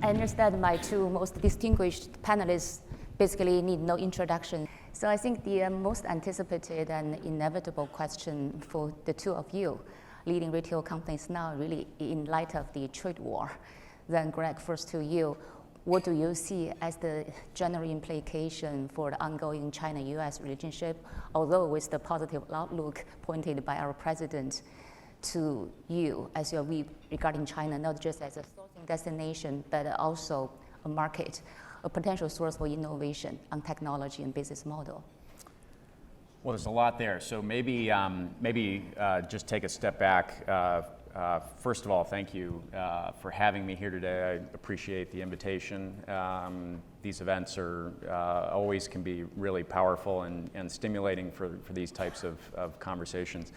I understand my two most distinguished panelists basically need no introduction. So I think the most anticipated and inevitable question for the two of you leading retail companies now, really in light of the trade war. Then Greg, first to you, what do you see as the general implication for the ongoing China-US relationship, although with the positive outlook pointed by our president to you as your view regarding China, not just as a sourcing destination, but also a market, a potential source for innovation on technology and business model? Well, there's a lot there. So maybe just take a step back. First of all, thank you for having me here today. I appreciate the invitation. These events are always can be really powerful and stimulating for these types of conversations.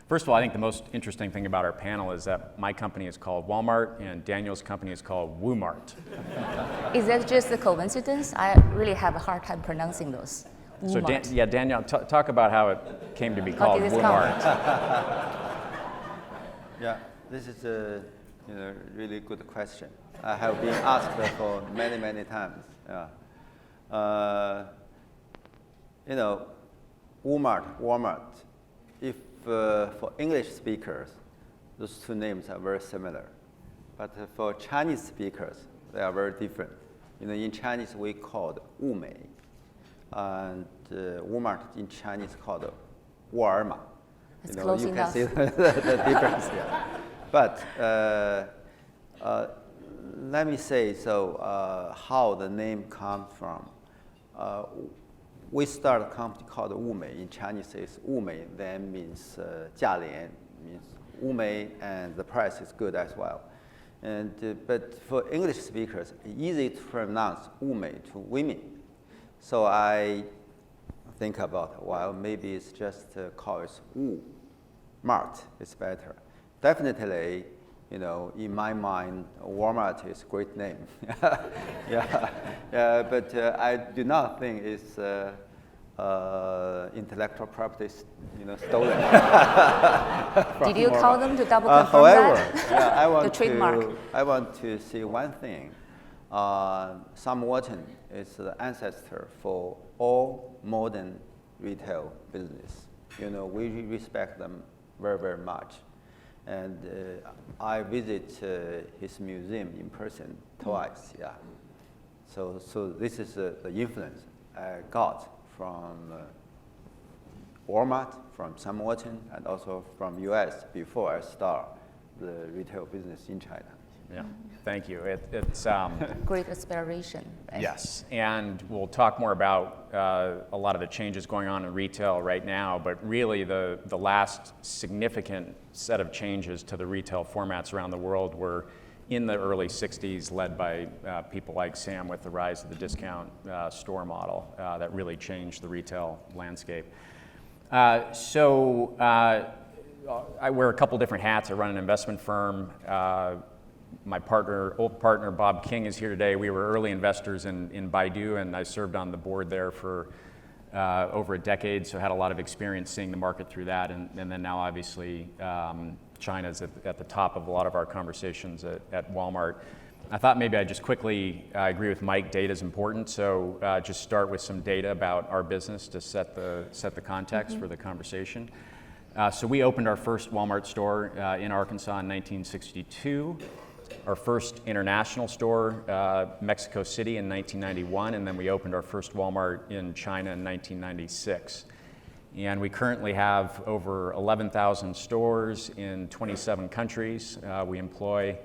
First of all, I think the most interesting thing about our panel is that my company is called Walmart and Daniel's company is called WuMart. Is that just a coincidence? I really have a hard time pronouncing those. So Daniel, talk about how it came to be called WuMart. Yeah, this is a really good question. I have been asked for many times. Yeah. Walmart. If for English speakers, those two names are very similar, but for Chinese speakers, they are very different. In Chinese we call it WuMei, and Walmart in Chinese called Walmart. It's close enough. You can see the difference here. But let me say, how the name comes from. We started a company called WuMei. In Chinese, it's WuMei, then means 价廉, means WuMei, and the price is good as well. But for English speakers, it's easy to pronounce WuMei to women. So I think about, well, maybe it's just call it WuMart. It's better. Definitely, in my mind, Walmart is a great name. But I do not think it's intellectual property, stolen. Did you call them to double confirm however, that? Yeah, the trademark. I want to say one thing. Sam Walton is the ancestor for all modern retail business. We respect them very much. And I visit his museum in person twice. Yeah. So this is the influence I got from Walmart, from Sam Walton, and also from US before I start the retail business in China. Yeah, thank you. It's great inspiration. Right? Yes, and we'll talk more about a lot of the changes going on in retail right now, but really the last significant set of changes to the retail formats around the world were in the early 60s, led by people like Sam with the rise of the discount store model that really changed the retail landscape. I wear a couple different hats. I run an investment firm. My old partner, Bob King, is here today. We were early investors in Baidu, and I served on the board there for over a decade, so had a lot of experience seeing the market through that. And then now, obviously, China's at the top of a lot of our conversations at Walmart. I thought maybe I'd just quickly, I agree with Mike, data is important, so just start with some data about our business to set the context for the conversation. So we opened our first Walmart store in Arkansas in 1962. Our first international store, Mexico City, in 1991, and then we opened our first Walmart in China in 1996. And we currently have over 11,000 stores in 27 countries. We employ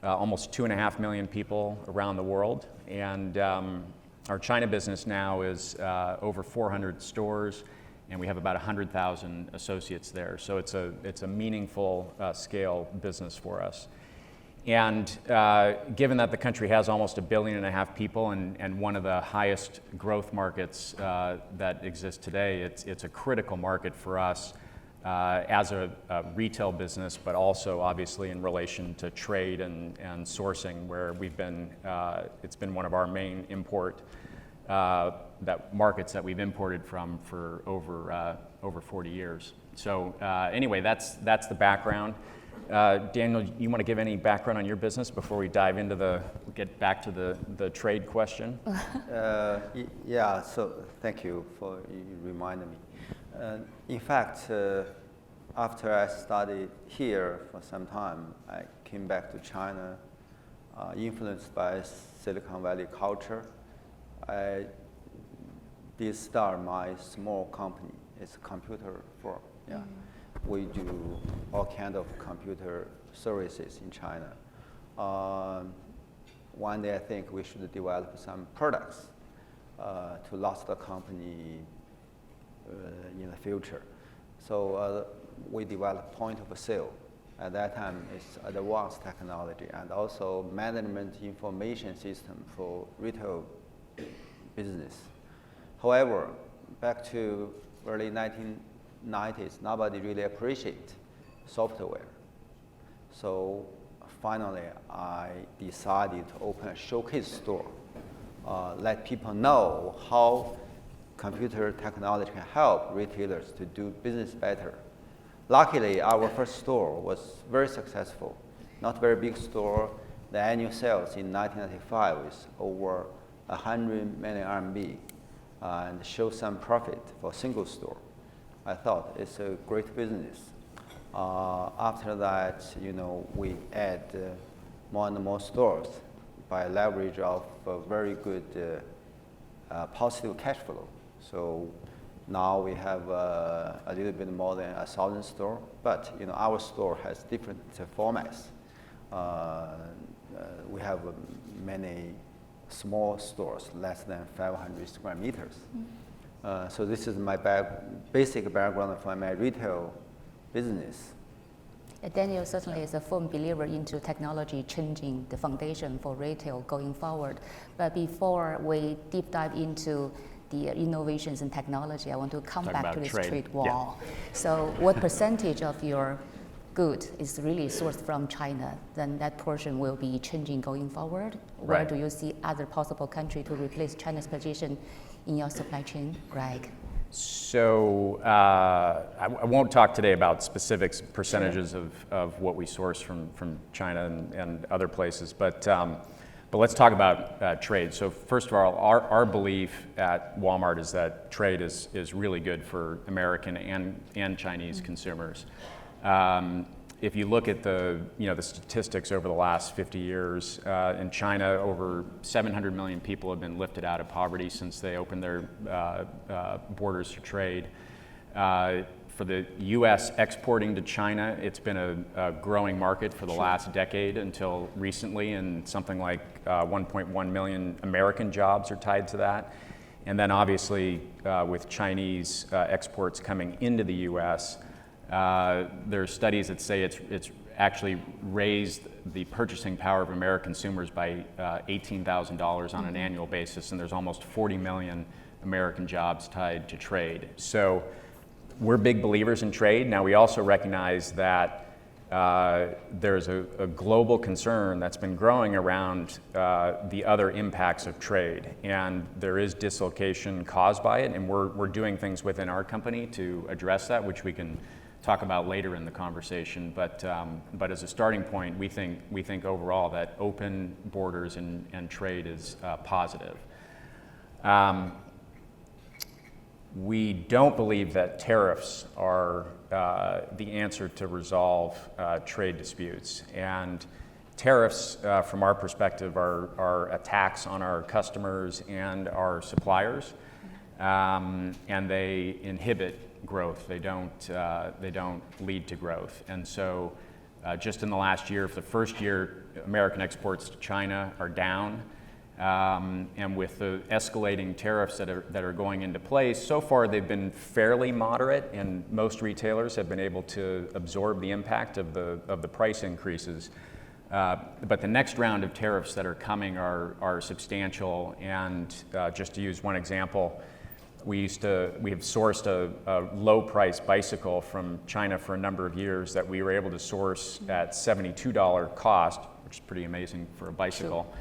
almost 2.5 million people around the world. And our China business now is over 400 stores, and we have about 100,000 associates there. So it's a meaningful scale business for us. And given that the country has almost 1.5 billion people and one of the highest growth markets that exist today, it's a critical market for us as a retail business, but also obviously in relation to trade and sourcing, where it's been one of our main markets that we've imported from for over 40 years. So anyway, that's the background. Daniel, you want to give any background on your business before we dive into get back to the trade question? Yeah, so thank you for reminding me. In fact, after I studied here for some time, I came back to China, influenced by Silicon Valley culture. I did start my small company. It's a computer firm. Yeah. We do all kinds of computer services in China. One day I think we should develop some products to last the company in the future. So we developed point of sale. At that time, it's advanced technology and also management information system for retail business. However, back to early 1990s, nobody really appreciated software. So finally, I decided to open a showcase store, let people know how computer technology can help retailers to do business better. Luckily, our first store was very successful. Not very big store. The annual sales in 1995 is over 100 million RMB and show some profit for a single store. I thought it's a great business. After that, we add more and more stores by leverage of a very good positive cash flow. So now we have a little bit more than 1,000 stores, but our store has different formats. We have many small stores, less than 500 square meters. So this is my basic background for my retail business. Daniel certainly is a firm believer into technology changing the foundation for retail going forward. But before we deep dive into the innovations in technology, I want to come back to this trade wall. Yeah. So what percentage of your good is really sourced from China? Then that portion will be changing going forward? Right. Where do you see other possible country to replace China's position in your supply chain, Greg? So I won't talk today about specific percentages of what we source from China and other places, but let's talk about trade. So first of all, our belief at Walmart is that trade is really good for American and Chinese consumers. If you look at the statistics over the last 50 years, in China, over 700 million people have been lifted out of poverty since they opened their borders to trade. For the U.S. exporting to China, it's been a growing market for the last decade until recently, and something like 1.1 million American jobs are tied to that. And then obviously with Chinese exports coming into the U.S., there are studies that say it's actually raised the purchasing power of American consumers by $18,000 on an annual basis, and there's almost 40 million American jobs tied to trade. So we're big believers in trade. Now we also recognize that there's a global concern that's been growing around the other impacts of trade, and there is dislocation caused by it, and we're doing things within our company to address that, which we can talk about later in the conversation. But as a starting point, we think overall that open borders and trade is positive. We don't believe that tariffs are the answer to resolve trade disputes. And tariffs, from our perspective, are attacks on our customers and our suppliers, and they inhibit growth. They don't lead to growth. And so just in the last year, for the first year, American exports to China are down. And with the escalating tariffs that are going into place, so far they've been fairly moderate, and most retailers have been able to absorb the impact of the price increases. But the next round of tariffs that are coming are substantial. And just to use one example, we have sourced a low-price bicycle from China for a number of years that we were able to source at $72 cost, which is pretty amazing for a bicycle. Sure.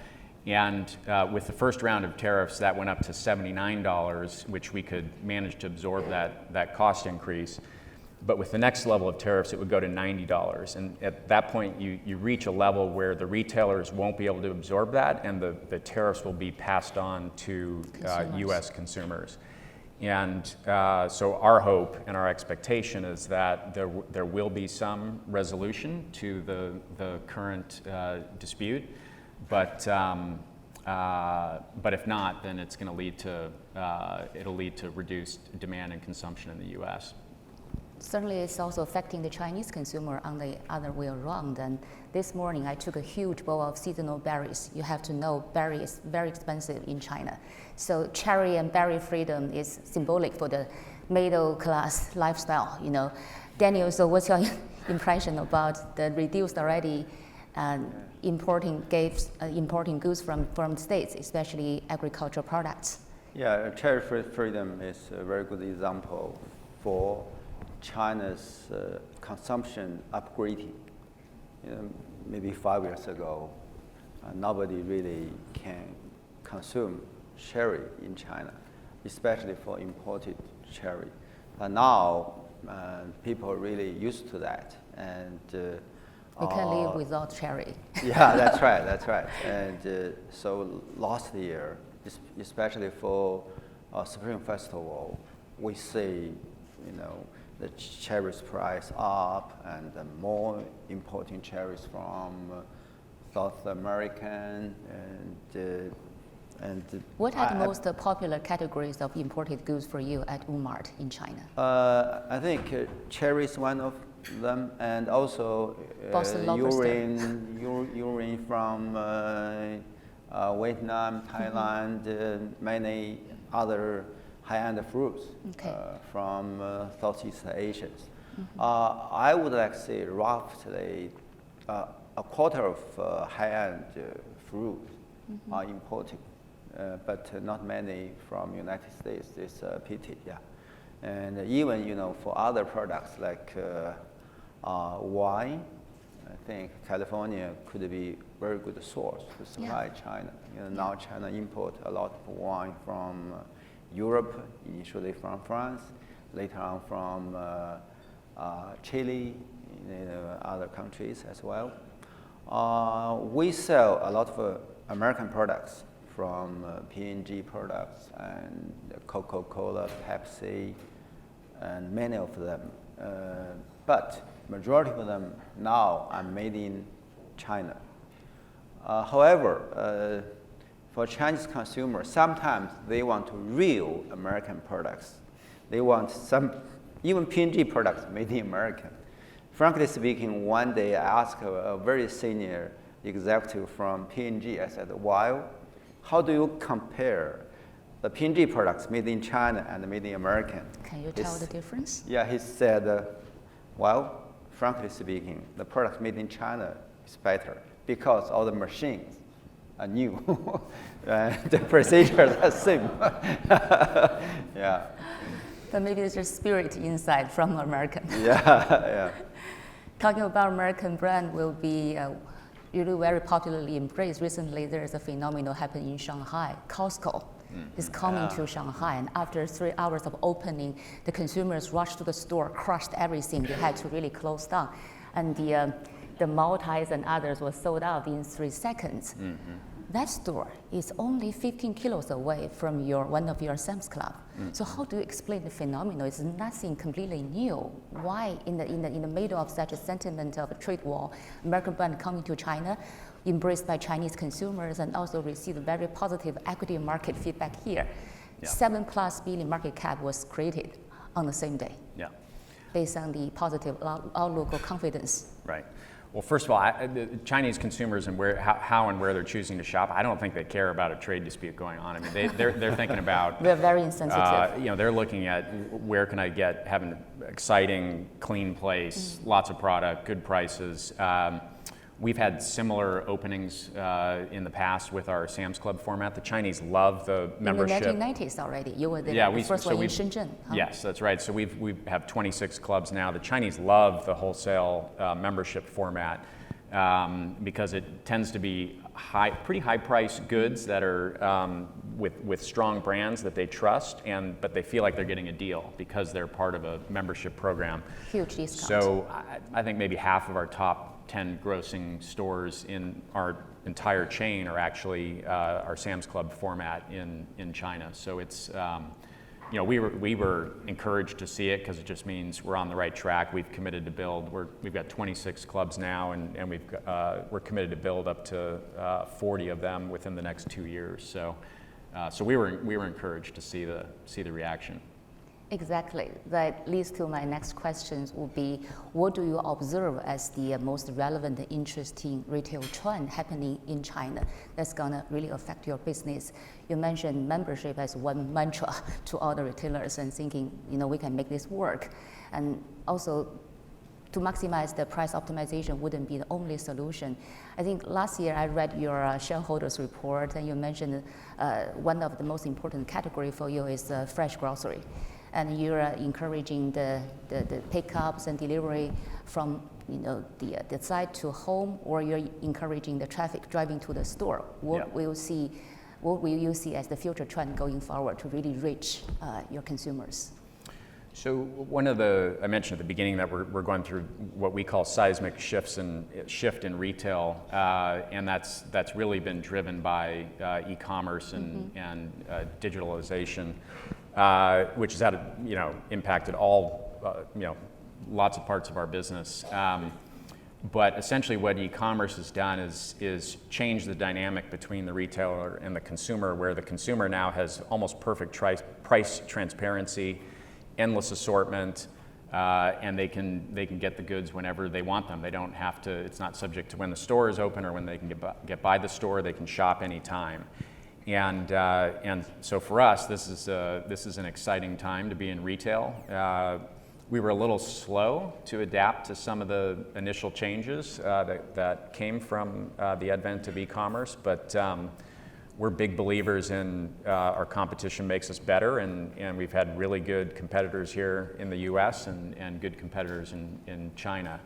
And with the first round of tariffs, that went up to $79, which we could manage to absorb that cost increase. But with the next level of tariffs, it would go to $90. And at that point, you reach a level where the retailers won't be able to absorb that, and the tariffs will be passed on to U.S. consumers. And so our hope and our expectation is that there will be some resolution to the current dispute, but if not, then it's going to lead to it'll lead to reduced demand and consumption in the U.S. Certainly, it's also affecting the Chinese consumer on the other way around. And this morning, I took a huge bowl of seasonal berries. You have to know, berry is very expensive in China. So cherry and berry freedom is symbolic for the middle class lifestyle. You know, Daniel. So, what's your impression about the reduced already importing goods from states, especially agricultural products? Yeah, cherry freedom is a very good example for China's consumption upgrading. You know, maybe 5 years ago, nobody really can consume cherry in China, especially for imported cherry. But now, people are really used to that, and we can live without cherry. Yeah, that's right, that's right. And so last year, especially for Spring Festival, we see, you know, the cherries price up, and more importing cherries from South American and what are the most popular categories of imported goods for you at WuMart in China? I think cherry is one of them, and also urine from Vietnam, Thailand, many other high-end fruits from Southeast Asia. I would like to say roughly a quarter of high-end fruit are imported, but not many from United States. It's a pity, yeah. And even, you know, for other products like wine, I think California could be a very good source to supply China. You know, now China import a lot of wine from Europe, initially from France, later on from Chile, you know, other countries as well. We sell a lot of American products, from P&G products and Coca-Cola, Pepsi, and many of them. But majority of them now are made in China. However, for Chinese consumers, sometimes they want real American products. They want some, even P&G products made in America. Frankly speaking, one day I asked a very senior executive from P&G, I said, well, how do you compare the P&G products made in China and made in America? Can you tell the difference? Yeah, he said, well, frankly speaking, the product made in China is better because all the machines are new. The procedures are same. Yeah. But maybe there's a spirit inside from American. Yeah. Talking about American brand will be really very popularly embraced. Recently, there is a phenomenon happening in Shanghai. Costco is coming to Shanghai, and after 3 hours of opening, the consumers rushed to the store, crushed everything. They had to really close down, and the multis and others were sold out in 3 seconds. That store is only 15 kilos away from one of your Sam's Club. So how do you explain the phenomenon? It's nothing completely new. Why, in the middle of such a sentiment of a trade war, American brand coming to China, embraced by Chinese consumers, and also received very positive equity market feedback here? Yeah. $7+ billion market cap was created on the same day. Yeah. Based on the positive outlook or confidence. Right. Well, first of all, the Chinese consumers and how and where they're choosing to shop, I don't think they care about a trade dispute going on. I mean, they're thinking about. They're very insensitive. You know, they're looking at where can I have an exciting, clean place, lots of product, good prices. We've had similar openings in the past with our Sam's Club format. The Chinese love the membership. In the 1990s already, you were the first one in Shenzhen. Huh? Yes, that's right. So we have 26 clubs now. The Chinese love the wholesale membership format. because it tends to be pretty high-priced goods that are with strong brands that they trust, but they feel like they're getting a deal because they're part of a membership program. Huge discount. So I think maybe half of our top 10 grossing stores in our entire chain are actually our Sam's Club format in China. So it's, we were encouraged to see it because it just means we're on the right track. We've committed to build. We've got 26 clubs now, and we're committed to build up to 40 of them within the next 2 years. So we were encouraged to see the reaction. Exactly. That leads to my next questions would be, what do you observe as the most relevant and interesting retail trend happening in China that's going to really affect your business? You mentioned membership as one mantra to all the retailers and thinking, we can make this work. And also, to maximize the price optimization wouldn't be the only solution. I think last year I read your shareholders report, and you mentioned one of the most important category for you is fresh grocery. And you're encouraging the pickups and delivery from the site to home, or you're encouraging the traffic driving to the store. What will you see as the future trend going forward to really reach your consumers? So I mentioned at the beginning that we're going through what we call seismic shift in retail, and that's really been driven by e-commerce and digitalization. Which has had impacted all lots of parts of our business. But essentially, what e-commerce has done is change the dynamic between the retailer and the consumer, where the consumer now has almost perfect price transparency, endless assortment, and they can get the goods whenever they want them. They don't have to. It's not subject to when the store is open or when they can get by the store. They can shop anytime. And so for us, this is an exciting time to be in retail. We were a little slow to adapt to some of the initial changes that came from the advent of e-commerce, but we're big believers in our competition makes us better, and we've had really good competitors here in the U.S. and good competitors in China.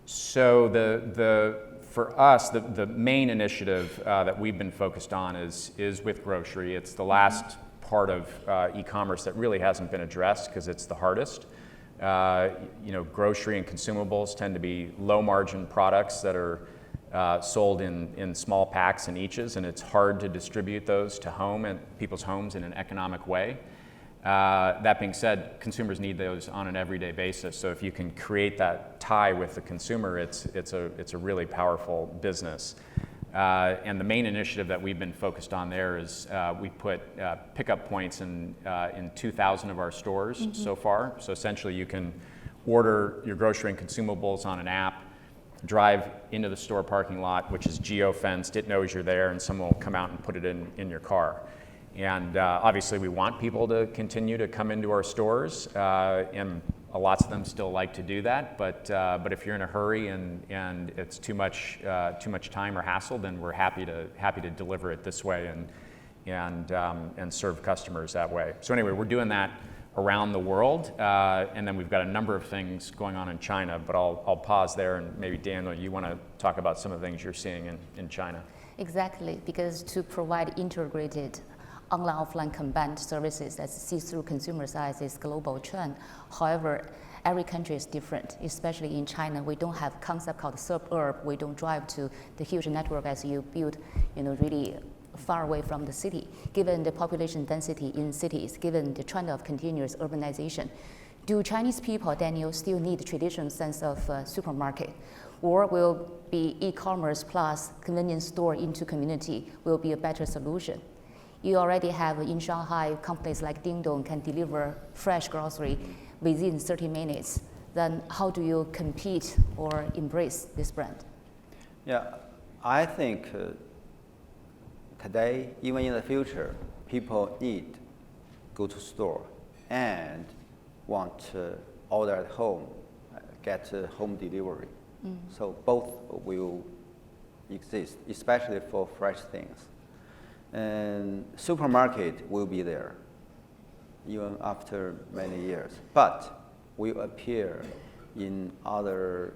So for us, the main initiative that we've been focused on is with grocery. It's the last part of e-commerce that really hasn't been addressed because it's the hardest. Grocery and consumables tend to be low-margin products that are sold in small packs and eaches, and it's hard to distribute those to people's homes in an economic way. That being said, consumers need those on an everyday basis. So if you can create that tie with the consumer, it's a really powerful business. And the main initiative that we've been focused on there is we put pickup points in 2,000 of our stores so far. So essentially, you can order your grocery and consumables on an app, drive into the store parking lot, which is geo-fenced. It knows you're there, and someone will come out and put it in your car. And obviously, we want people to continue to come into our stores, and lots of them still like to do that. But if you're in a hurry and it's too much time or hassle, then we're happy to deliver it this way and serve customers that way. So anyway, we're doing that around the world, and then we've got a number of things going on in China. But I'll pause there, and maybe Daniel, you want to talk about some of the things you're seeing in China. Exactly, because to provide integrated online, offline combined services that sees through consumers' eyes is global trend. However, every country is different, especially in China. We don't have a concept called suburb. We don't drive to the huge network as you build, really far away from the city. Given the population density in cities, given the trend of continuous urbanization, do Chinese people, Daniel, still need the traditional sense of supermarket? Or will be e-commerce plus convenience store into community will be a better solution? You already have in Shanghai companies like Ding Dong can deliver fresh grocery within 30 minutes. Then how do you compete or embrace this brand? Yeah, I think today, even in the future, people need go to store and want to order at home, get home delivery. So both will exist, especially for fresh things. And supermarket will be there, even after many years, but will appear in other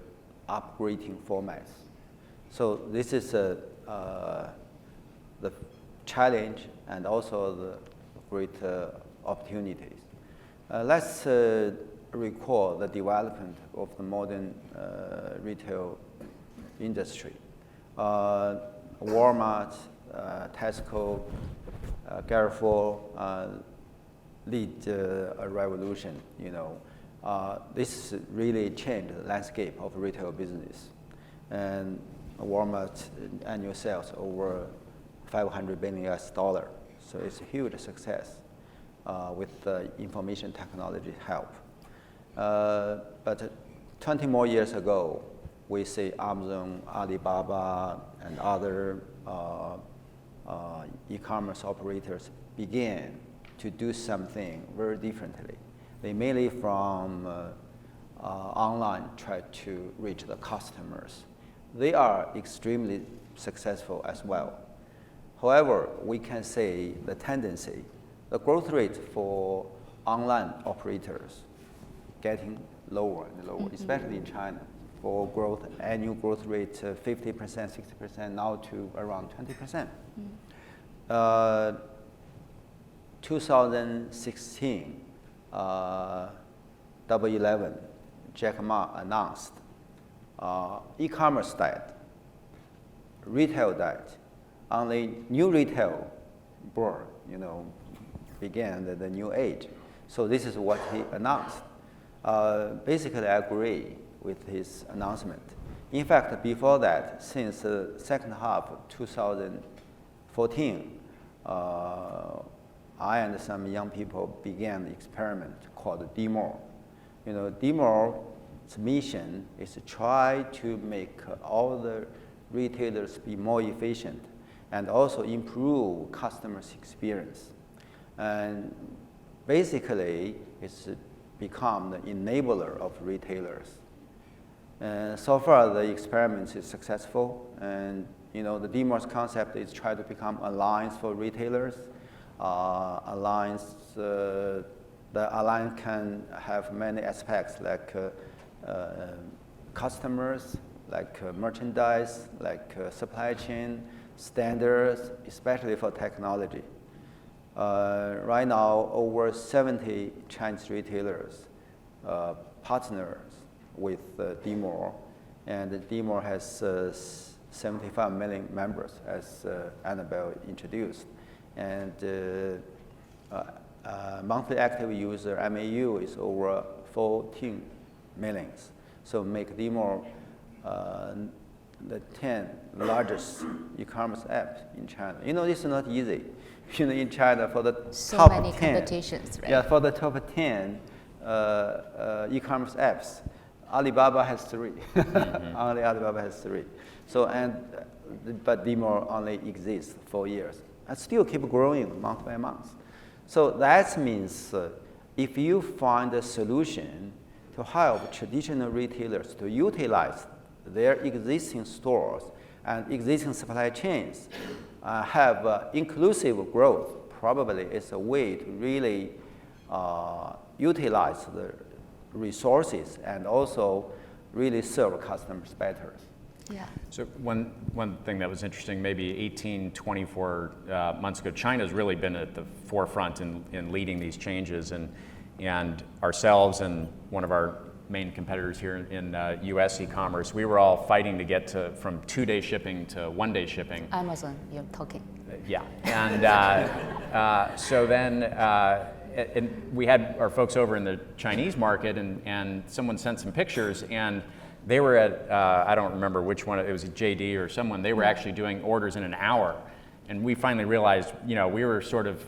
upgrading formats. So this is the challenge and also the great opportunities. Let's recall the development of the modern retail industry. Walmart, Tesco, Carrefour lead a revolution. This really changed the landscape of retail business. And Walmart annual sales over $500 billion. So it's a huge success with the information technology help. But 20 more years ago, we see Amazon, Alibaba, and other e-commerce operators began to do something very differently. They mainly from online try to reach the customers. They are extremely successful as well. However, we can say the tendency, the growth rate for online operators getting lower and lower, especially in China. For growth, annual growth rate 50%, 60%, now to around 20%. 2016, Double 11, Jack Ma announced e-commerce diet, retail diet. Only new retail born, began the new age. So this is what he announced. Basically, I agree with his announcement. In fact, before that, since the second half of 2014, I and some young people began the experiment called DMall. DMall's mission is to try to make all the retailers be more efficient and also improve customers' experience. And basically, it's become the enabler of retailers. And so far, the experiment is successful. And the DMall's concept is try to become alliance for retailers. The alliance can have many aspects like customers, like merchandise, like supply chain, standards, especially for technology. Right now, over 70 Chinese retailers partners with DMall, and DMall has 75 million members, as Annabelle introduced. And monthly active user, MAU, is over 14 million. So make DMall the 10 largest e-commerce apps in China. This is not easy. In China, for the so top many 10, competitions, right? Yeah, for the top 10 e-commerce apps, Alibaba has 3. Only Alibaba has 3. So but DMall only exists 4 years and still keep growing month by month. So that means if you find a solution to help traditional retailers to utilize their existing stores and existing supply chains have inclusive growth, probably it's a way to really utilize the resources and also really serve customers better. Yeah. So one thing that was interesting, maybe 18, 24 months ago, China's really been at the forefront in leading these changes, and ourselves and one of our main competitors here in US e-commerce, we were all fighting to get from 2-day shipping to 1-day shipping. Amazon, you're talking. Yeah, and so then and we had our folks over in the Chinese market, and someone sent some pictures, and they were at, I don't remember which one, it was a JD or someone, they were actually doing orders in an hour. And we finally realized, we were sort of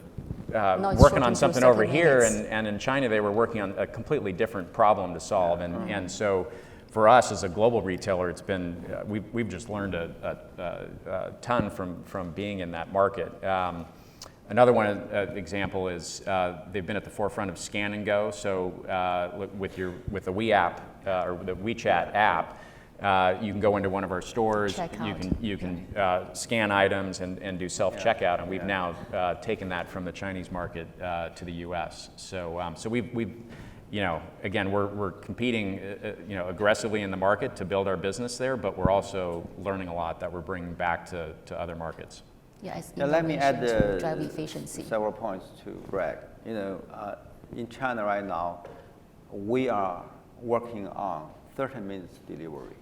working on something over here, and in China they were working on a completely different problem to solve. And so for us as a global retailer, it's been, we've just learned a ton from being in that market. Another one example is they've been at the forefront of scan and go. So with the We app or the WeChat app, you can go into one of our stores. You can scan items and do self-checkout, and we've now taken that from the Chinese market to the U.S. So we've again, we're competing, aggressively in the market to build our business there, but we're also learning a lot that we're bringing back to other markets. Yes, let me add to drive efficiency. several points to Greg. In China right now, we are working on 30 minutes delivery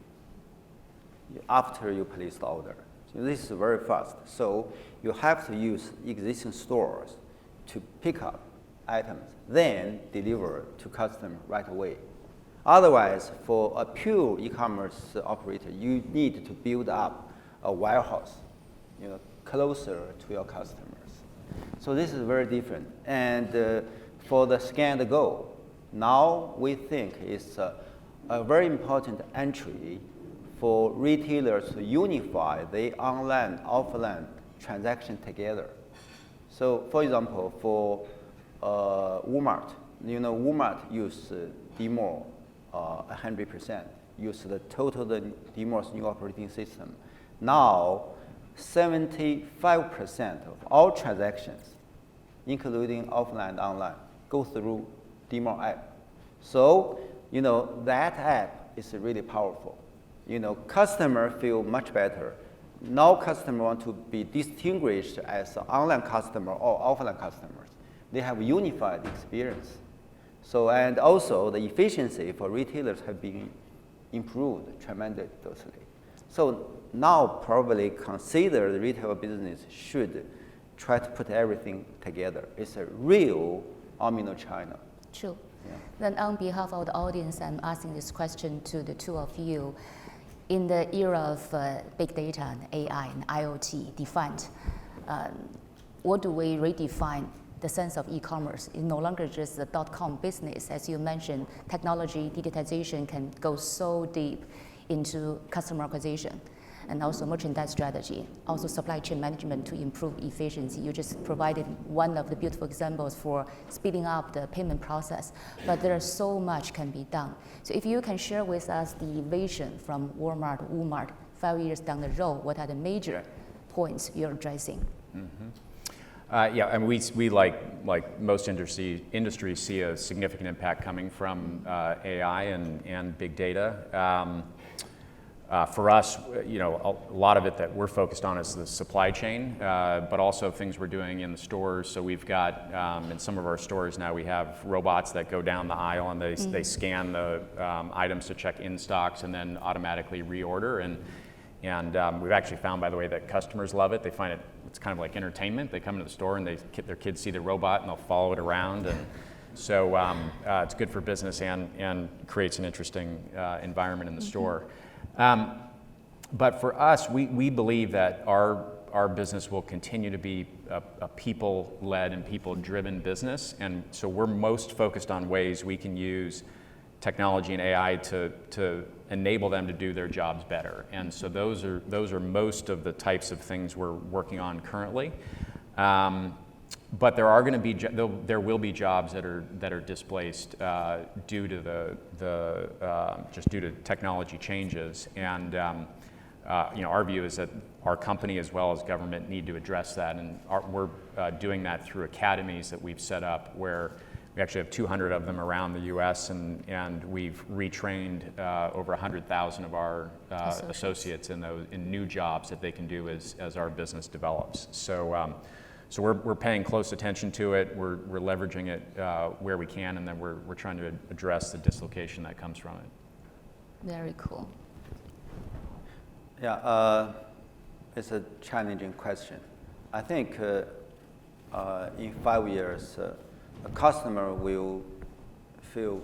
after you place the order. So this is very fast. So you have to use existing stores to pick up items, then deliver to customer right away. Otherwise, for a pure e-commerce operator, you need to build up a warehouse, closer to your customers. So this is very different. And for the scan and go, now we think it's a very important entry for retailers to unify the online, offline transaction together. So for example, for WuMart, WuMart use DMall 100%, use the total DMall's new operating system. Now, 75% of all transactions, including offline and online, go through DMall app. So, that app is really powerful. Customer feel much better. Now customer want to be distinguished as an online customer or offline customers. They have unified experience. So, and also the efficiency for retailers have been improved tremendously. So now probably consider the retail business should try to put everything together. It's a real omni China. True. Yeah. Then on behalf of the audience, I'm asking this question to the two of you. In the era of big data and AI and IoT defined, what do we redefine the sense of e-commerce? It's no longer just the .com business. As you mentioned, technology, digitization can go so deep into customer acquisition and also merchandise strategy, also supply chain management to improve efficiency. You just provided one of the beautiful examples for speeding up the payment process, but there is so much can be done. So if you can share with us the vision from WuMart 5 years down the road, what are the major points you're addressing? Mm-hmm. Yeah, and we like most industries see a significant impact coming from AI and big data. For us, a lot of it that we're focused on is the supply chain, but also things we're doing in the stores. So we've got, in some of our stores now, we have robots that go down the aisle and they scan the items to check in stocks and then automatically reorder. And we've actually found, by the way, that customers love it. They find it's kind of like entertainment. They come into the store and their kids see the robot and they'll follow it around. And so it's good for business and creates an interesting environment in the store. But for us, we believe that our business will continue to be a people-led and people-driven business, and so we're most focused on ways we can use technology and AI to enable them to do their jobs better. And so those are most of the types of things we're working on currently. But there will be jobs that are displaced due to just due to technology changes, and our view is that our company as well as government need to address that, and we're doing that through academies that we've set up where we actually have 200 of them around the U.S. and we've retrained over 100,000 of our associates in new jobs that they can do as our business develops. So we're paying close attention to it. We're leveraging it where we can, and then we're trying to address the dislocation that comes from it. Very cool. Yeah, it's a challenging question. I think in 5 years, a customer will feel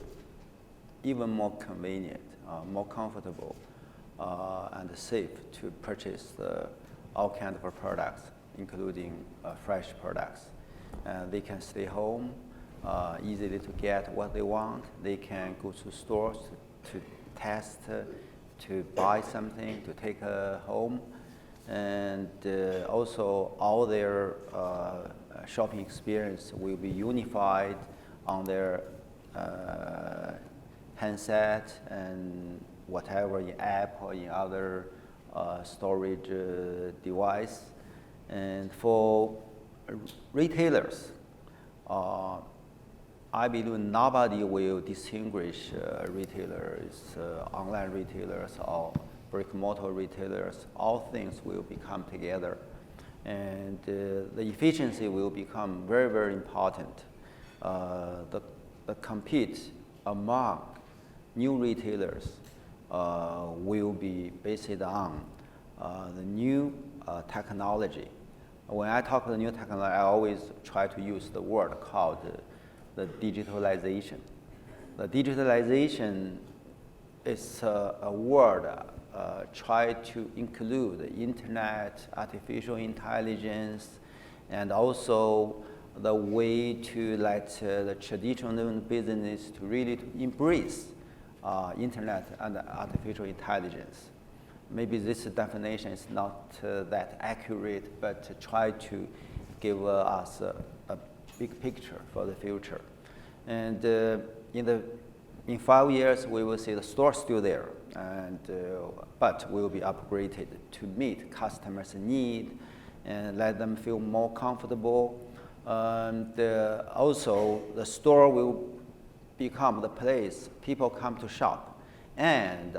even more convenient, more comfortable, and safe to purchase all kinds of products, including fresh products. They can stay home, easily to get what they want. They can go to stores to test, to buy something, to take home. And also all their shopping experience will be unified on their handset and whatever in app or in other storage device. And for retailers, I believe nobody will distinguish retailers, online retailers, or brick-and-mortar retailers. All things will become together, and the efficiency will become very, very important. The compete among new retailers will be based on the new technology. When I talk the new technology, I always try to use the word called the digitalization. The digitalization is a word try to include the internet, artificial intelligence, and also the way to let the traditional business to really embrace internet and artificial intelligence. Maybe this definition is not that accurate, but try to give us a big picture for the future. And in 5 years, we will see the store still there, and but will be upgraded to meet customers' need and let them feel more comfortable. And also, the store will become the place people come to shop. And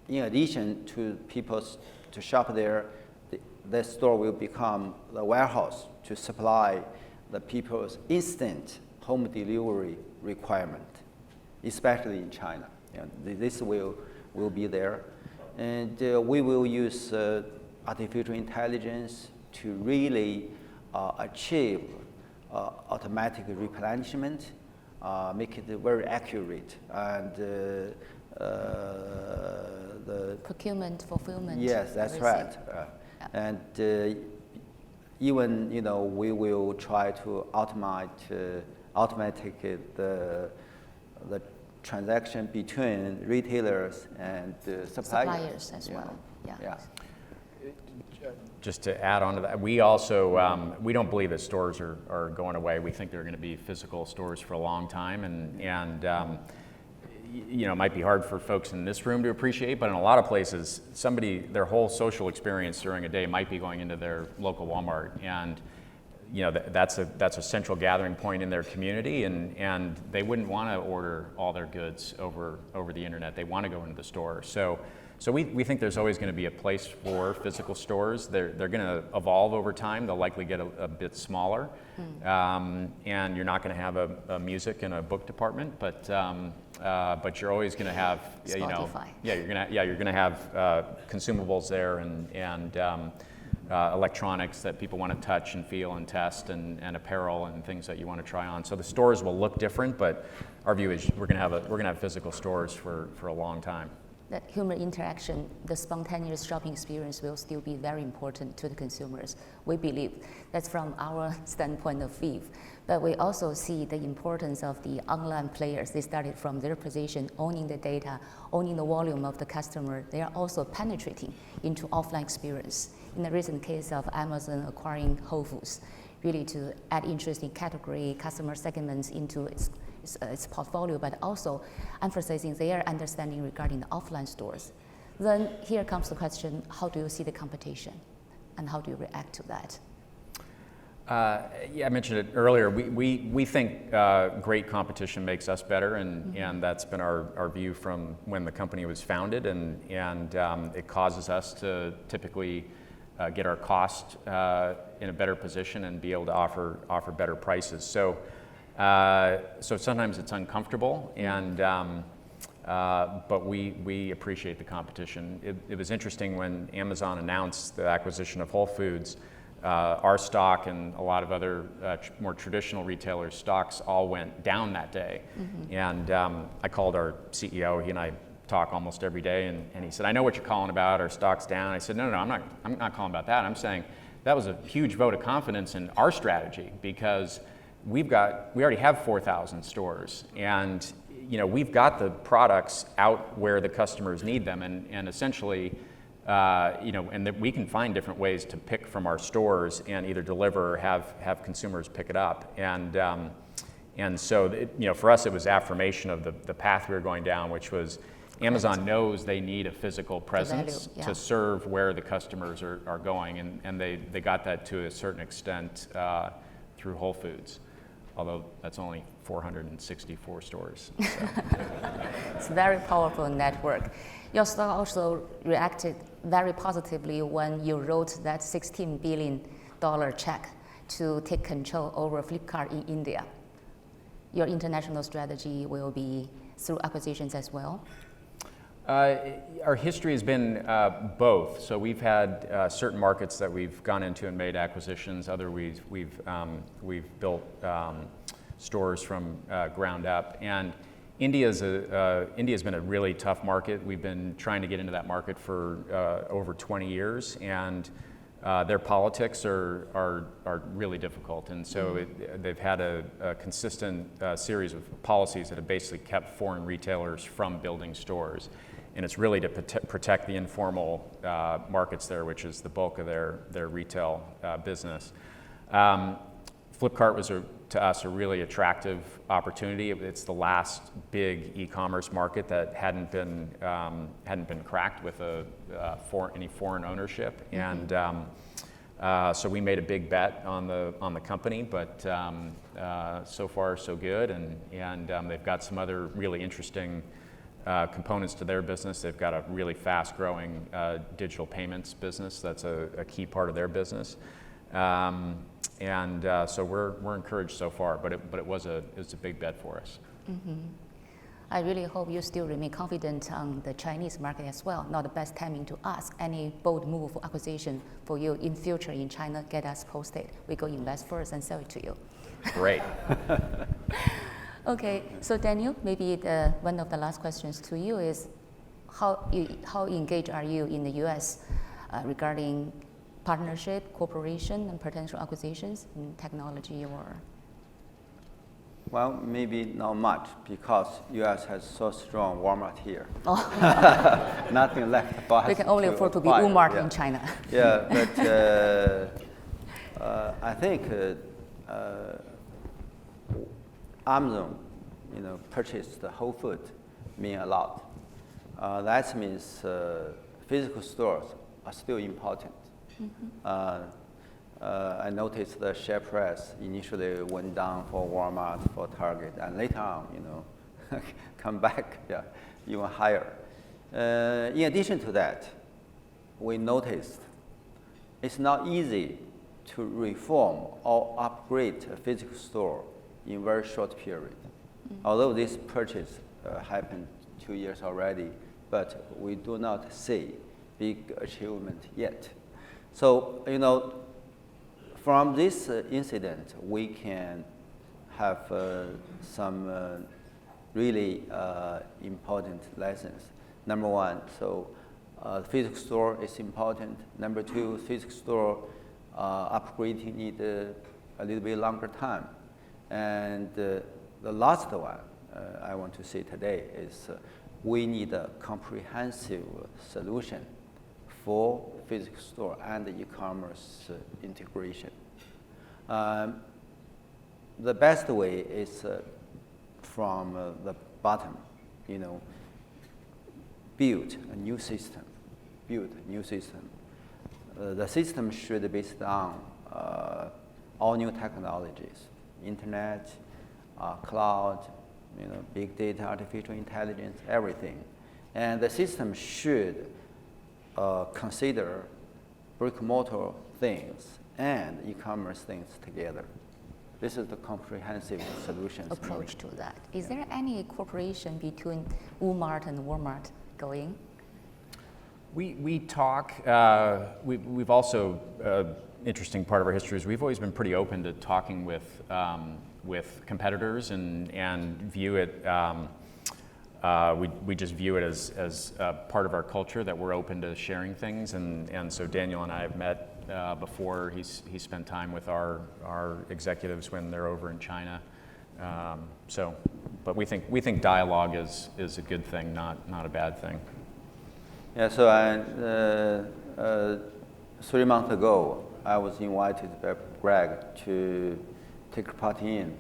in addition to people to shop there, the store will become the warehouse to supply the people's instant home delivery requirement, especially in China. This will be there. And we will use artificial intelligence to really achieve automatic replenishment, make it very accurate, and the procurement, fulfillment. Yes, that's right. And even we will try to automate the transaction between retailers and suppliers as well. Yeah. Just to add on to that, we also we don't believe that stores are going away. We think they're going to be physical stores for a long time, and it might be hard for folks in this room to appreciate, but in a lot of places, their whole social experience during a day might be going into their local Walmart, and that's a central gathering point in their community, and they wouldn't want to order all their goods over the internet. They want to go into the store. So we think there's always going to be a place for physical stores. They're going to evolve over time. They'll likely get a bit smaller, and you're not going to have a music and a book department, but you're always going to have Spotify. You're going to have consumables there and electronics that people want to touch and feel and test, and apparel and things that you want to try on. So the stores will look different, but our view is we're going to have physical stores for a long time. That human interaction, the spontaneous shopping experience will still be very important to the consumers. We believe that's from our standpoint of view. But we also see the importance of the online players. They started from their position, owning the data, owning the volume of the customer. They are also penetrating into offline experience. In the recent case of Amazon acquiring Whole Foods, really to add interesting category, customer segments into its portfolio, but also emphasizing their understanding regarding the offline stores. Then here comes the question, how do you see the competition and how do you react to that? I mentioned it earlier. We think great competition makes us better, and that's been our view from when the company was founded, and it causes us to typically get our cost in a better position and be able to offer better prices. So sometimes it's uncomfortable, but we appreciate the competition. It was interesting when Amazon announced the acquisition of Whole Foods. Our stock and a lot of other more traditional retailers' stocks all went down that day. And I called our CEO. He and I talk almost every day, and he said, "I know what you're calling about. Our stock's down." I said, "No, I'm not calling about that. I'm saying that was a huge vote of confidence in our strategy, because we already have 4,000 stores, and we've got the products out where the customers need them, and essentially, and that we can find different ways to pick from our stores and either deliver or have consumers pick it up, and so for us it was affirmation of the path we were going down, which was Amazon knows they need a physical presence to serve where the customers are going, and they got that to a certain extent through Whole Foods. although that's only 464 stores. So. It's a very powerful network. Your stock also reacted very positively when you wrote that $16 billion check to take control over Flipkart in India. Your international strategy will be through acquisitions as well? Our history has been both. So we've had certain markets that we've gone into and made acquisitions. Other we've built stores from ground up. And India's been a really tough market. We've been trying to get into that market for over 20 years, and their politics are really difficult. And so they've had a consistent series of policies that have basically kept foreign retailers from building stores. And it's really to protect the informal markets there, which is the bulk of their retail business. Flipkart was, to us, a really attractive opportunity. It's the last big e-commerce market that hadn't been cracked with any foreign ownership, and so we made a big bet on the company. But so far, so good, and they've got some other really interesting components to their business. They've got a really fast-growing digital payments business that's a key part of their business. So we're encouraged so far, but it was a big bet for us. Mm-hmm. I really hope you still remain confident on the Chinese market as well. Not the best timing to ask any bold move for acquisition for you in future in China. Get us posted. We go invest first and sell it to you. Great. Okay, so Daniel, maybe one of the last questions to you is how engaged are you in the U.S. Regarding partnership, cooperation, and potential acquisitions in technology or? Well, maybe not much, because U.S. has so strong Walmart here. Oh. Nothing left for us. We can only afford to be acquire. WuMart Yeah. in China. Yeah, but I think Amazon, purchased the Whole Foods, mean a lot. That means physical stores are still important. Mm-hmm. I noticed the share price initially went down for Walmart, for Target, and later on, come back, even higher. In addition to that, we noticed it's not easy to reform or upgrade a physical store in a very short period. Mm-hmm. Although this purchase happened 2 years already, but we do not see big achievement yet. So, from this incident, we can have some really important lessons. Number one, physical store is important. Number two, physical store upgrading need a little bit longer time. And the last one I want to say today is we need a comprehensive solution for physical store and e-commerce integration. The best way is from the bottom, build a new system. The system should be based on all new technologies, internet, cloud, big data, artificial intelligence, everything. And the system should consider brick-and-mortar things and e-commerce things together. This is the comprehensive solution approach to that. Is there any cooperation between WuMart and Walmart going? We talk. We've also interesting part of our history is we've always been pretty open to talking with competitors and view it. We just view it as part of our culture that we're open to sharing things, and so Daniel and I have met before. He spent time with our executives when they're over in China. But we think dialogue is a good thing, not a bad thing. Yeah. So 3 months ago, I was invited by Greg to take part in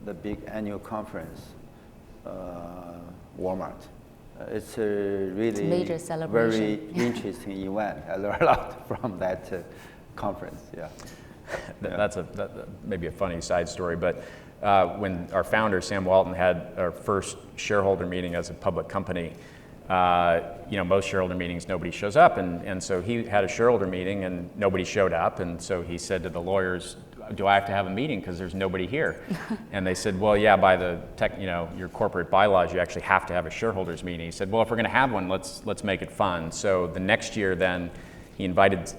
the big annual conference. Walmart. It's a really major celebration. Very interesting event. I learned a lot from that conference. Yeah. That's maybe a funny side story, but when our founder, Sam Walton, had our first shareholder meeting as a public company, most shareholder meetings, nobody shows up. And so he had a shareholder meeting and nobody showed up. And so he said to the lawyers, do I have to have a meeting because there's nobody here? And they said, well, yeah, by the your corporate bylaws, you actually have to have a shareholders meeting. He said, well, if we're going to have one, let's make it fun. So the next year then, he invited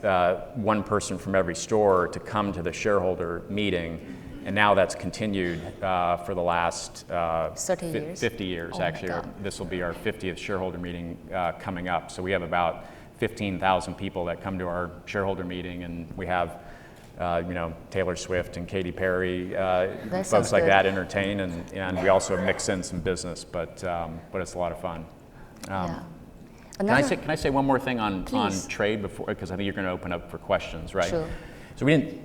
one person from every store to come to the shareholder meeting. And now that's continued for the last 50 years, actually. This will be our 50th shareholder meeting coming up. So we have about 15,000 people that come to our shareholder meeting, and we have Taylor Swift and Katy Perry, folks like that entertain, and we also mix in some business, but it's a lot of fun. Can I say one more thing on trade before, because I think you're going to open up for questions, right? Sure. So we didn't.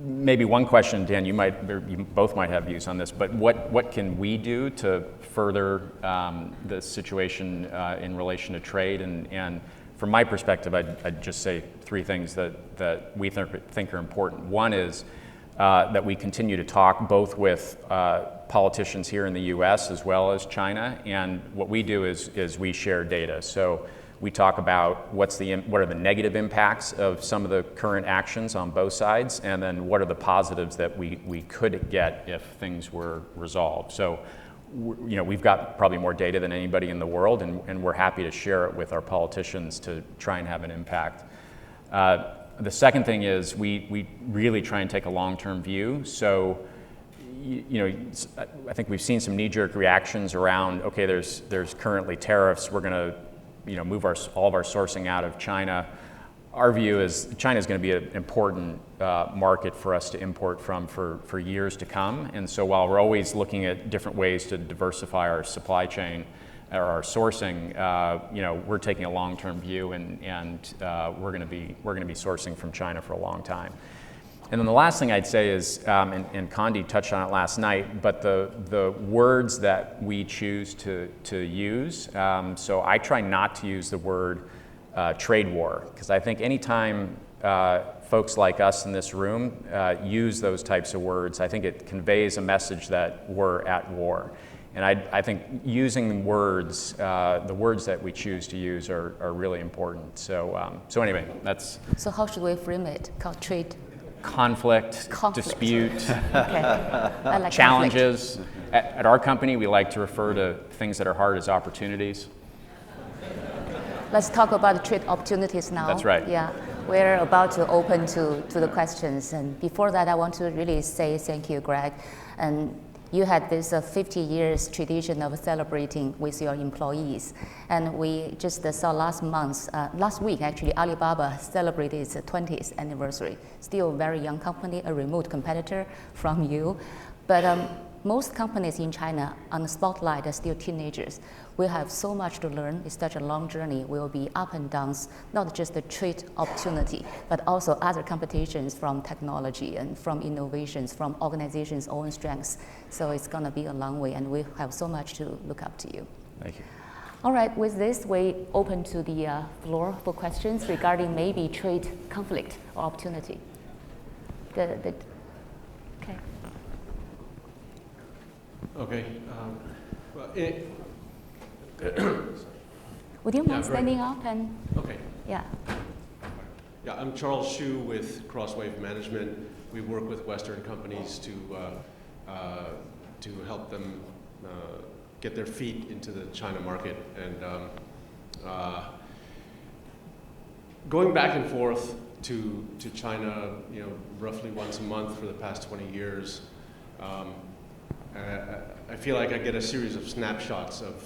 Maybe one question, Dan, you both might have views on this, but what can we do to further the situation in relation to trade? And from my perspective, I'd just say three things that we think are important. One is that we continue to talk both with politicians here in the US as well as China, and what we do is we share data. So we talk about what are the negative impacts of some of the current actions on both sides, and then what are the positives that we could get if things were resolved. So, we've got probably more data than anybody in the world, and we're happy to share it with our politicians to try and have an impact. The second thing is we really try and take a long-term view. So, I think we've seen some knee-jerk reactions around, okay, there's currently tariffs, we're going to move all of our sourcing out of China. Our view is China is going to be an important market for us to import from for years to come. And so while we're always looking at different ways to diversify our supply chain or our sourcing, we're taking a long-term view, and we're going to be sourcing from China for a long time. And then the last thing I'd say is, and Condi touched on it last night, but the words that we choose to use. So I try not to use the word trade war, because I think anytime folks like us in this room use those types of words, I think it conveys a message that we're at war. And I think using words, the words that we choose to use are really important. So anyway, that's. So how should we frame it? Trade. Conflict, dispute, Okay. I like challenges. At our company, we like to refer to things that are hard as opportunities. Let's talk about trade opportunities now. That's right. Yeah, we're about to open to the questions. And before that, I want to really say thank you, Greg. And you had this 50 years tradition of celebrating with your employees. And we just saw last week actually, Alibaba celebrated its 20th anniversary. Still a very young company, a remote competitor from you. But most companies in China on the spotlight are still teenagers. We have so much to learn. It's such a long journey. We will be up and downs, not just the trade opportunity, but also other competitions from technology and from innovations, from organizations' own strengths. So it's going to be a long way, and we have so much to look up to you. Thank you. All right, with this, we open to the floor for questions regarding maybe trade conflict or opportunity. Okay. Okay. Would you mind standing up and? Okay. Yeah. Yeah, I'm Charles Hsu with Crosswave Management. We work with Western companies to help them get their feet into the China market, and going back and forth to China, roughly once a month for the past 20 years. I feel like I get a series of snapshots of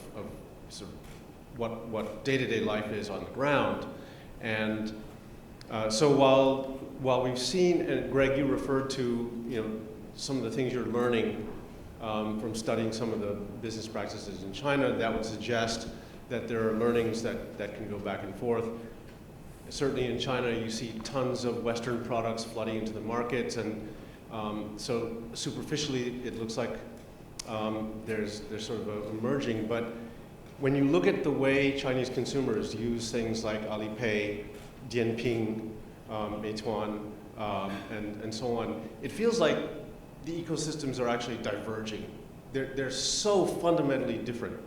sort of what day-to-day life is on the ground, and so while we've seen, and Greg, you referred to some of the things you're learning from studying some of the business practices in China, that would suggest that there are learnings that can go back and forth. Certainly in China, you see tons of Western products flooding into the markets, and so superficially, it looks like there's sort of a merging, but when you look at the way Chinese consumers use things like Alipay, Dianping, Meituan, and so on, it feels like the ecosystems are actually diverging. They're so fundamentally different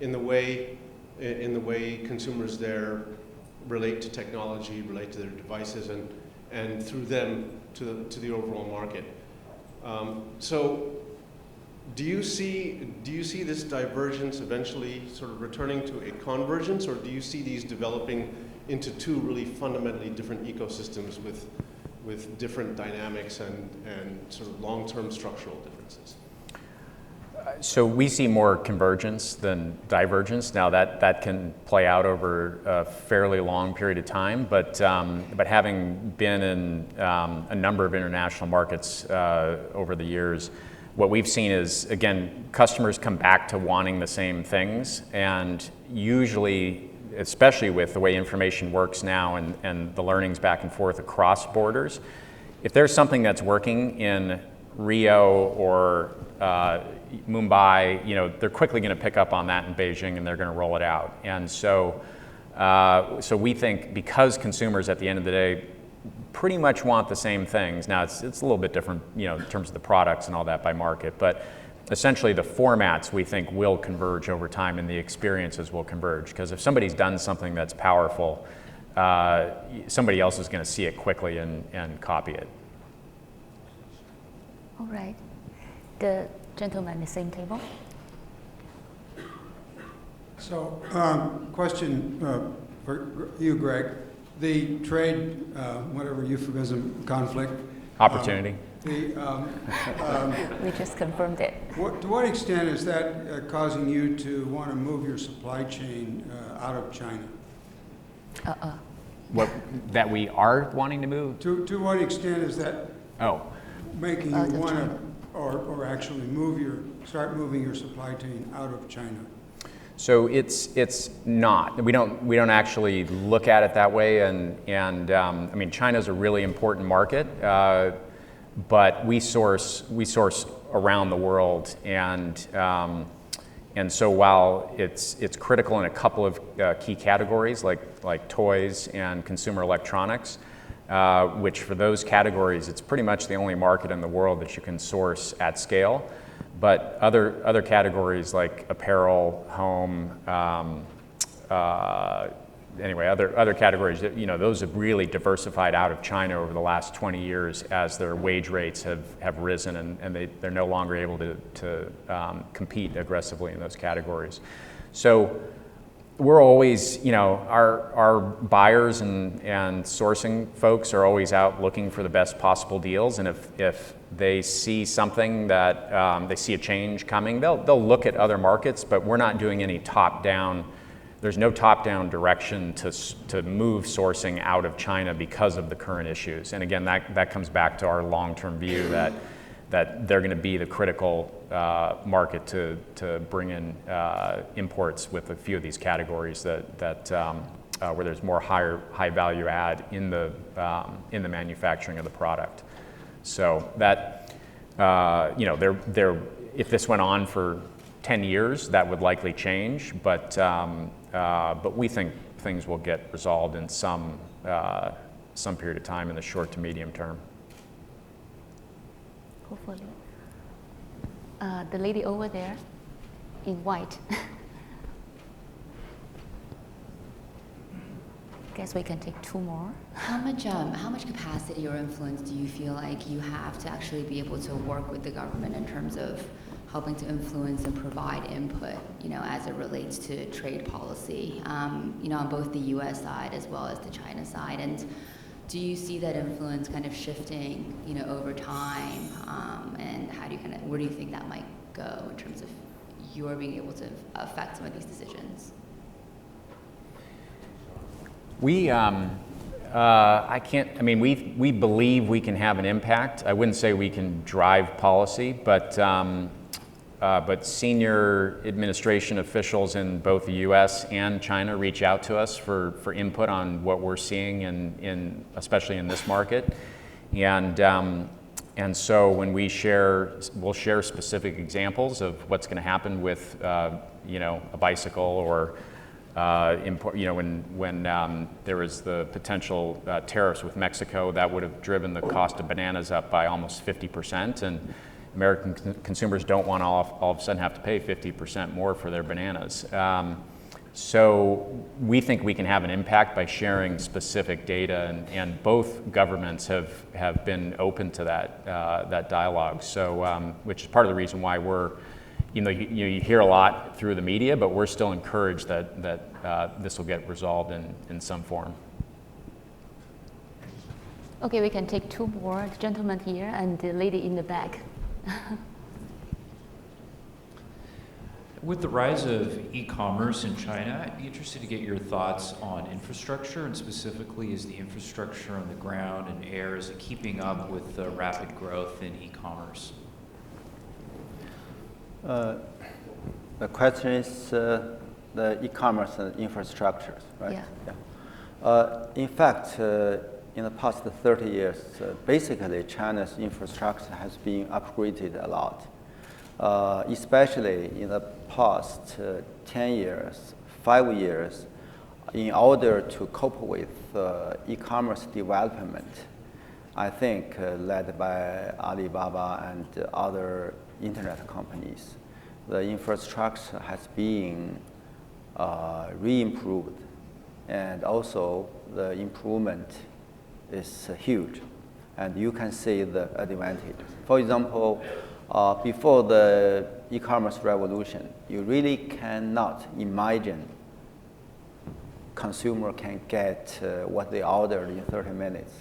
in the way consumers there relate to technology, relate to their devices, and through them to the overall market. So do you see this divergence eventually sort of returning to a convergence, or do you see these developing into two really fundamentally different ecosystems with different dynamics and sort of long-term structural differences? So we see more convergence than divergence. Now that can play out over a fairly long period of time, but having been in a number of international markets over the years, what we've seen is, again, customers come back to wanting the same things, and usually, especially with the way information works now and the learnings back and forth across borders, if there's something that's working in Rio or Mumbai, they're quickly going to pick up on that in Beijing and they're going to roll it out. And so we think because consumers at the end of the day pretty much want the same things. Now it's a little bit different, in terms of the products and all that by market, but essentially the formats we think will converge over time and the experiences will converge. Because if somebody's done something that's powerful, somebody else is going to see it quickly and copy it. All right. The gentleman at the same table. So, question for you, Greg. The trade, whatever euphemism, conflict. Opportunity. We just confirmed it. To what extent is that causing you to want to move your supply chain out of China? That we are wanting to move? To what extent is that making you want to, or actually start moving your supply chain out of China? So it's not. We don't actually look at it that way. And I mean, China's a really important market, but we source around the world, and so while it's critical in a couple of key categories like toys and consumer electronics, which for those categories it's pretty much the only market in the world that you can source at scale. But other categories like apparel, home, other categories, those have really diversified out of China over the last 20 years as their wage rates have risen, and they're no longer able to compete aggressively in those categories. So we're always, our buyers and sourcing folks are always out looking for the best possible deals, and if they see something that they see a change coming, they'll look at other markets, but we're not doing any top-down. There's no top-down direction to move sourcing out of China because of the current issues. And again, that comes back to our long-term view that they're going to be the critical market to bring in imports with a few of these categories that where there's more high value add in the manufacturing of the product. So that if this went on for 10 years, that would likely change, but we think things will get resolved in some period of time in the short to medium term. Hopefully. The lady over there in white. Guess we can take two more. How much capacity or influence do you feel like you have to actually be able to work with the government in terms of helping to influence and provide input, as it relates to trade policy, on both the U.S. side as well as the China side? And do you see that influence kind of shifting, over time? And where do you think that might go in terms of your being able to affect some of these decisions? We believe we can have an impact. I wouldn't say we can drive policy, but senior administration officials in both the U.S. and China reach out to us for input on what we're seeing especially in this market, and so when we'll share specific examples of what's going to happen with a bicycle or when there was the potential tariffs with Mexico, that would have driven the cost of bananas up by almost 50%, American consumers don't want to all of a sudden have to pay 50% more for their bananas. So we think we can have an impact by sharing specific data, and both governments have been open to that dialogue. So, which is part of the reason why we're, you hear a lot through the media, but we're still encouraged that this will get resolved in some form. Okay, we can take two more. The gentleman here and the lady in the back. With the rise of e-commerce in China, I'd be interested to get your thoughts on infrastructure, and specifically is the infrastructure on the ground and air, is it keeping up with the rapid growth in e-commerce? The question is the e-commerce and infrastructure, right? Yeah. In fact, in the past 30 years, basically China's infrastructure has been upgraded a lot. Especially in the past 10 years, 5 years, in order to cope with e-commerce development, I think led by Alibaba and other internet companies, the infrastructure has been re-improved, and also the improvement is huge, and you can see the advantage. For example, before the e-commerce revolution, you really cannot imagine consumer can get what they ordered in 30 minutes,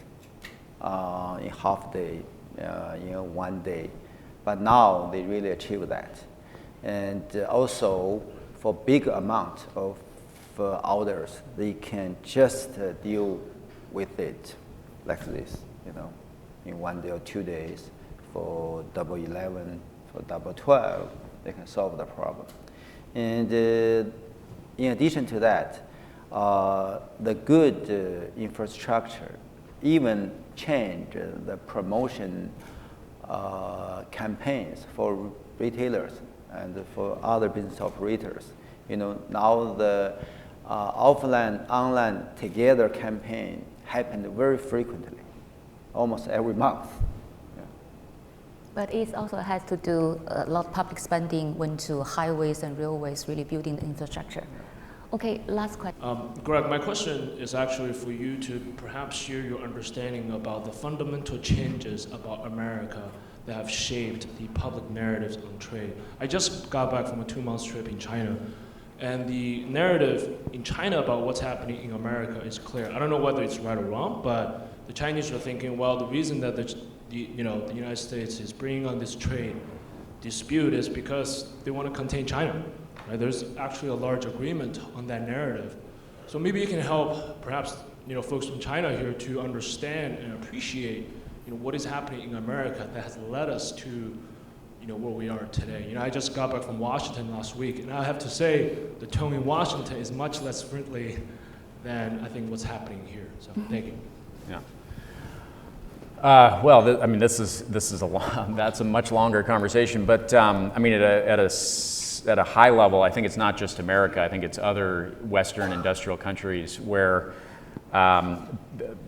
in half day, in 1 day. But now they really achieve that. And also for big amount of orders, they can just deal with it like this, in 1 day or 2 days. For double 11, for double 12, they can solve the problem. And in addition to that, the good infrastructure even change the promotion campaigns for retailers and for other business operators. Now the offline, online together campaign happened very frequently, almost every month. But it also has to do a lot of public spending went to highways and railways, really building the infrastructure. Okay, last question. Greg, my question is actually for you to perhaps share your understanding about the fundamental changes about America that have shaped the public narratives on trade. I just got back from a 2-month trip in China, and the narrative in China about what's happening in America is clear. I don't know whether it's right or wrong, but the Chinese are thinking, well, the reason that the United States is bringing on this trade dispute is because they want to contain China. Right? There's actually a large agreement on that narrative. So maybe you can help perhaps folks from China here to understand and appreciate what is happening in America that has led us to where we are today. I just got back from Washington last week, and I have to say the tone in Washington is much less friendly than I think what's happening here. So thank you. Yeah. This is that's a much longer conversation, but at a high level, I think it's not just America. I think it's other Western industrial countries where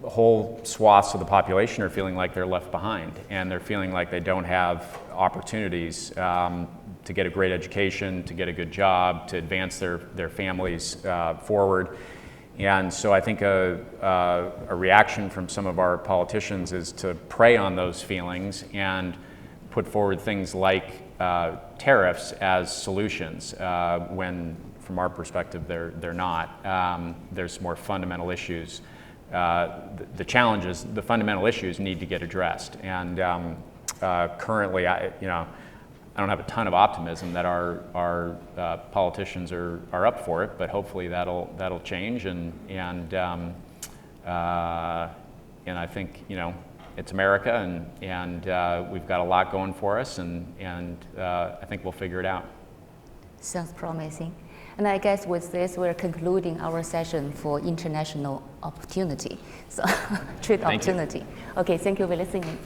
whole swaths of the population are feeling like they're left behind, and they're feeling like they don't have opportunities to get a great education, to get a good job, to advance their families forward. And so I think a reaction from some of our politicians is to prey on those feelings and put forward things like tariffs as solutions, when from our perspective they're not. There's more fundamental issues. The challenges, the fundamental issues need to get addressed. And currently, I don't have a ton of optimism that our politicians are up for it, but hopefully that'll change. And I think it's America, and we've got a lot going for us, and I think we'll figure it out. Sounds promising. And I guess with this, we're concluding our session for international opportunity, so trade opportunity. Okay, thank you for listening.